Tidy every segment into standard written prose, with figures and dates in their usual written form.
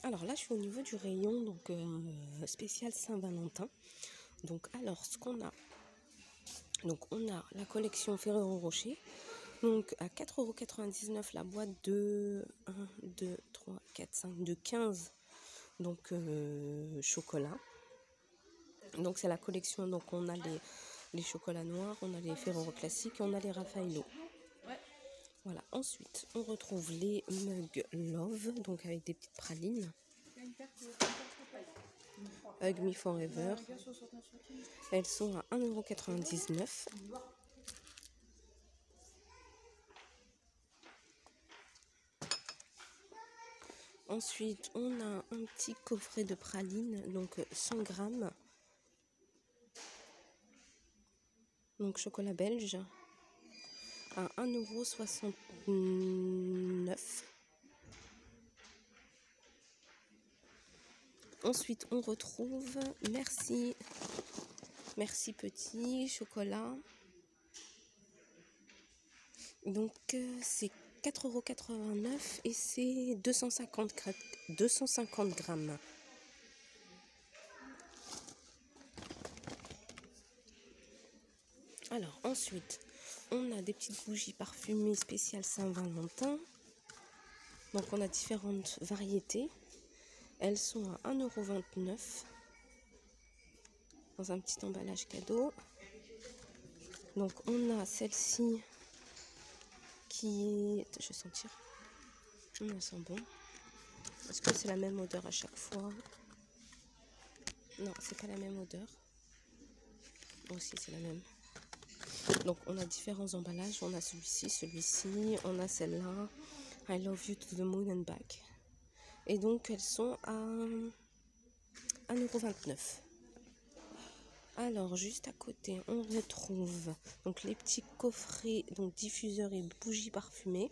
Alors là, je suis au niveau du rayon donc spécial Saint-Valentin. Donc alors, ce qu'on a, donc on a la collection Ferrero Rocher. Donc à 4,99 € la boîte de 1, 2, 3, 4, 5, de 15 donc chocolats. Donc c'est la collection, donc on a les chocolats noirs, on a les Ferrero classiques et on a les Raffaello. Voilà, ensuite on retrouve les mugs Love, donc avec des petites pralines. Hug Me Forever. Elles sont à 1,99 €. Ensuite, on a un petit coffret de pralines, donc 100 grammes. Donc chocolat belge à 1,69 €. Ensuite, on retrouve Merci Petit chocolat. Donc c'est 4,89 € et c'est 250 grammes. Alors ensuite, on a des petites bougies parfumées spéciales Saint-Valentin. Donc on a différentes variétés. Elles sont à 1,29 € dans un petit emballage cadeau. Donc on a celle-ci qui est... Je vais sentir. Elle sent bon. Est-ce que c'est la même odeur à chaque fois? Non, c'est pas la même odeur. Aussi, c'est la même. Donc on a différents emballages. On a celui-ci, on a celle-là. I love you to the moon and back. Et donc elles sont à 1,29 €. Alors juste à côté, on retrouve donc les petits coffrets, donc diffuseurs et bougies parfumées.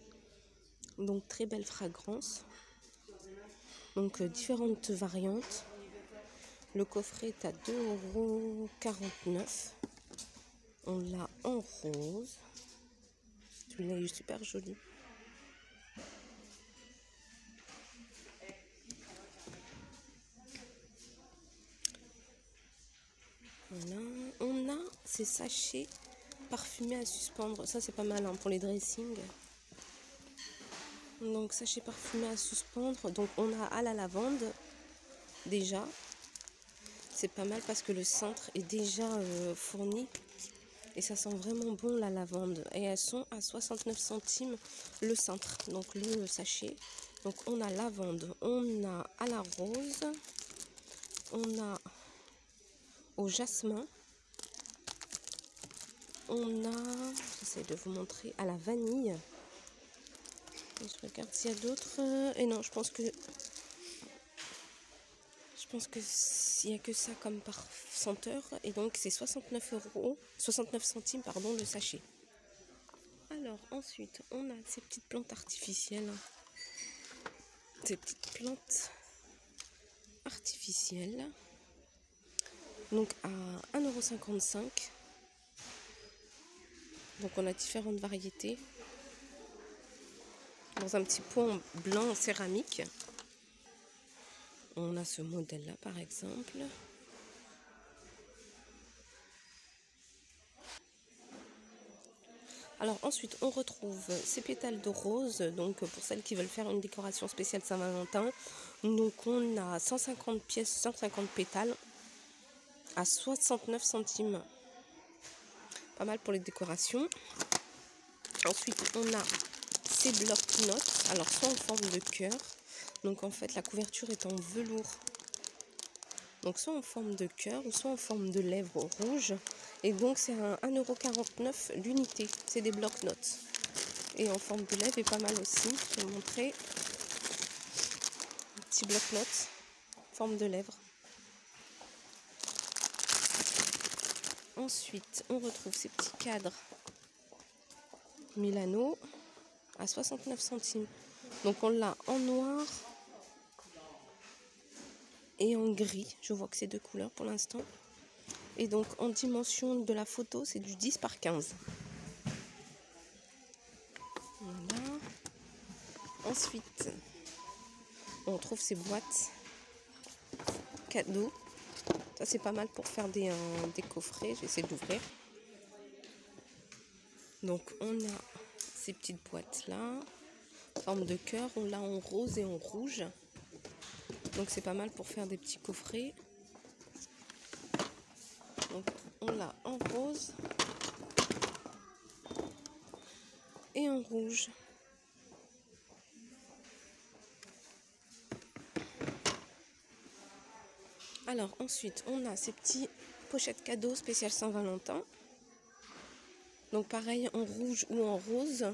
Donc très belle fragrance. Donc différentes variantes. Le coffret est à 2,49 €. On l'a en rose. Celui-là est super joli. Voilà. On a ces sachets parfumés à suspendre. Ça c'est pas mal hein, pour les dressings. Donc sachet parfumé à suspendre. Donc on a à la lavande déjà. C'est pas mal parce que le cintre est déjà fourni. Et ça sent vraiment bon la lavande. Et elles sont à 69 centimes le cintre. Donc le sachet. Donc on a lavande. On a à la rose. On a au jasmin. On a, j'essaie de vous montrer, à la vanille. Et je regarde s'il y a d'autres. Et non, je pense que s'il n'y a que ça comme par senteur. Et donc c'est 69 centimes pardon, le sachet. Alors ensuite, on a ces petites plantes artificielles. Ces petites plantes artificielles. Donc à 1,55 €. Donc on a différentes variétés. Dans un petit pot en blanc en céramique. On a ce modèle-là par exemple. Alors ensuite on retrouve ces pétales de rose. Donc pour celles qui veulent faire une décoration spéciale Saint-Valentin. Donc on a 150 pièces, 150 pétales à 69 centimes. Pas mal pour les décorations. Ensuite on a ces blocs-notes. Alors soit en forme de cœur. Donc en fait la couverture est en velours. Donc soit en forme de cœur ou soit en forme de lèvres rouges. Et donc c'est à 1,49 € l'unité. C'est des blocs-notes. Et en forme de lèvres est pas mal aussi. Je vais vous montrer. Un petit bloc-notes. Forme de lèvres. Ensuite on retrouve ces petits cadres Milano à 69 centimes. Donc on l'a en noir et en gris. Je vois que c'est deux couleurs pour l'instant. Et donc en dimension de la photo, c'est du 10 par 15. Voilà. Ensuite, on retrouve ces boîtes cadeaux. Ça c'est pas mal pour faire des coffrets. J'essaie d'ouvrir. Donc on a ces petites boîtes là, forme de cœur. On l'a en rose et en rouge. Donc c'est pas mal pour faire des petits coffrets. Donc on l'a en rose et en rouge. Alors ensuite on a ces petits pochettes cadeaux spéciales Saint-Valentin. Donc pareil en rouge ou en rose.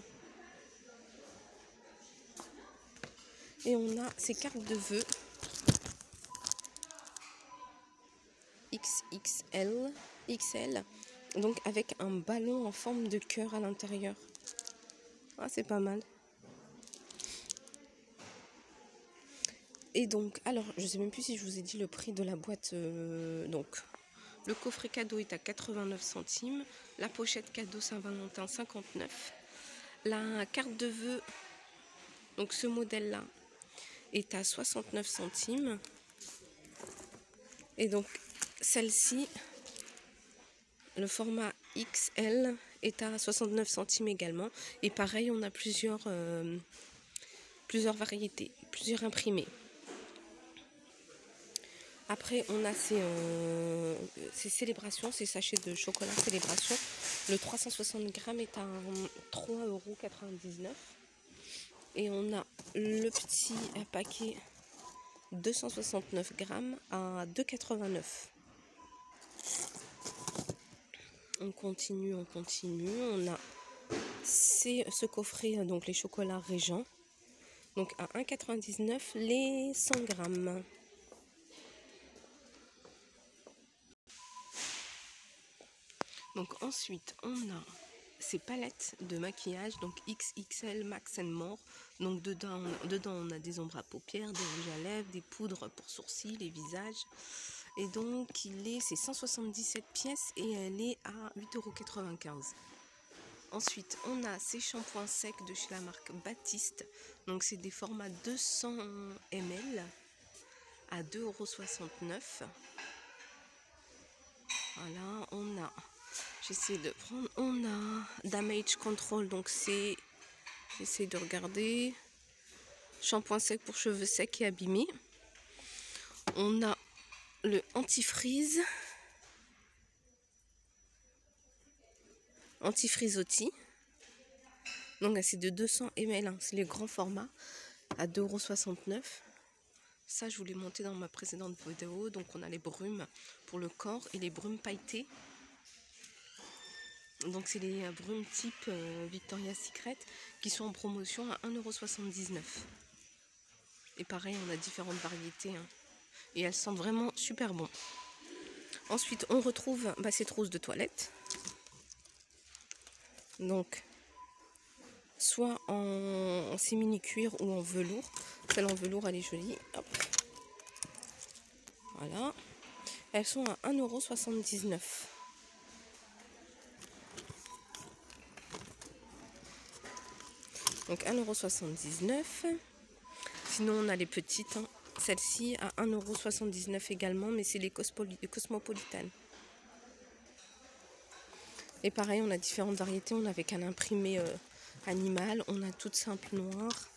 Et on a ces cartes de vœux XL, donc avec un ballon en forme de cœur à l'intérieur. Ah, c'est pas mal. Et donc, alors, je sais même plus si je vous ai dit le prix de la boîte. Donc, le coffret cadeau est à 89 centimes. La pochette cadeau Saint-Valentin, 59. La carte de vœux, donc ce modèle-là, est à 69 centimes. Et donc, celle-ci, le format XL, est à 69 centimes également. Et pareil, on a plusieurs variétés, plusieurs imprimés. Après, on a ces célébrations, ces sachets de chocolat célébration. Le 360 grammes est à 3,99 €. Et on a le petit paquet 269 grammes à 2,89 €. On continue. On a ce coffret, donc les chocolats Régent. Donc à 1,99 € les 100 grammes. Donc ensuite, on a ces palettes de maquillage, donc XXL Max and More. Donc dedans on a des ombres à paupières, des rouges à lèvres, des poudres pour sourcils et visages. Et donc c'est 177 pièces et elle est à 8,95 €. Ensuite, on a ces shampoings secs de chez la marque Baptiste. Donc c'est des formats 200 ml à 2,69 €. Voilà, j'essaie de prendre, on a Damage Control, donc j'essaie de regarder, shampoing sec pour cheveux secs et abîmés. On a le antifreeze Oti, donc c'est de 200 ml, hein, c'est les grands formats, à 2,69 €. Ça, je vous l'ai monté dans ma précédente vidéo. Donc on a les brumes pour le corps et les brumes pailletées. Donc c'est les brumes type Victoria's Secret qui sont en promotion à 1,79 €. Et pareil, on a différentes variétés, hein, et elles sentent vraiment super bon. Ensuite, on retrouve cette trousse de toilette. Donc soit en simili cuir ou en velours. Celle en velours, elle est jolie. Hop. Voilà. Elles sont à 1,79 €. Donc 1,79 €. Sinon, on a les petites. Hein. Celle-ci à 1,79 € également, mais c'est les cosmopolitanes. Et pareil, on a différentes variétés. On a avec un imprimé animal. On a toutes simples noires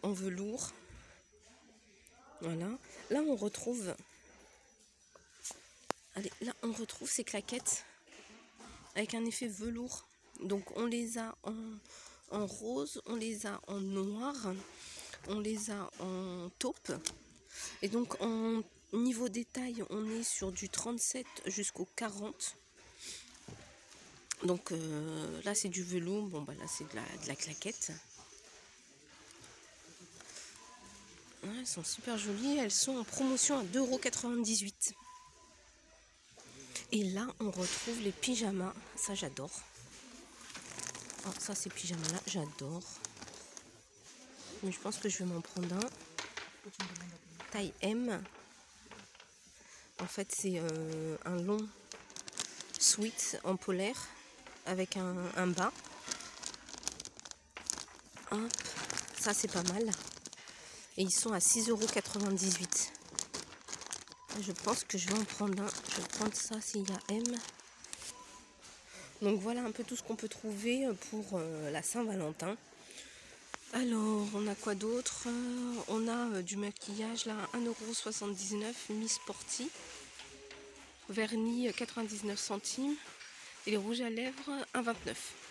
en velours. Voilà. Là, on retrouve ces claquettes avec un effet velours. Donc, on les a en rose, on les a en noir, on les a en taupe. Et donc, en niveau détail, on est sur du 37 jusqu'au 40. Donc, là, c'est du velours. Bon, là, c'est de la claquette. Ouais, elles sont super jolies. Elles sont en promotion à 2,98 €. Et là, on retrouve les pyjamas. Ça, j'adore. Oh, ça, ces pyjamas-là, j'adore. Mais je pense que je vais m'en prendre un. Taille M. En fait, c'est un long sweat en polaire avec un bas. Hop. Ça, c'est pas mal. Et ils sont à 6,98 €. Je pense que je vais en prendre un. Je vais prendre ça s'il y a M. Donc voilà un peu tout ce qu'on peut trouver pour la Saint-Valentin. Alors, on a quoi d'autre? On a du maquillage là, 1,79 € Miss Sporty. Vernis 99 centimes. Et les rouges à lèvres 1,29 €.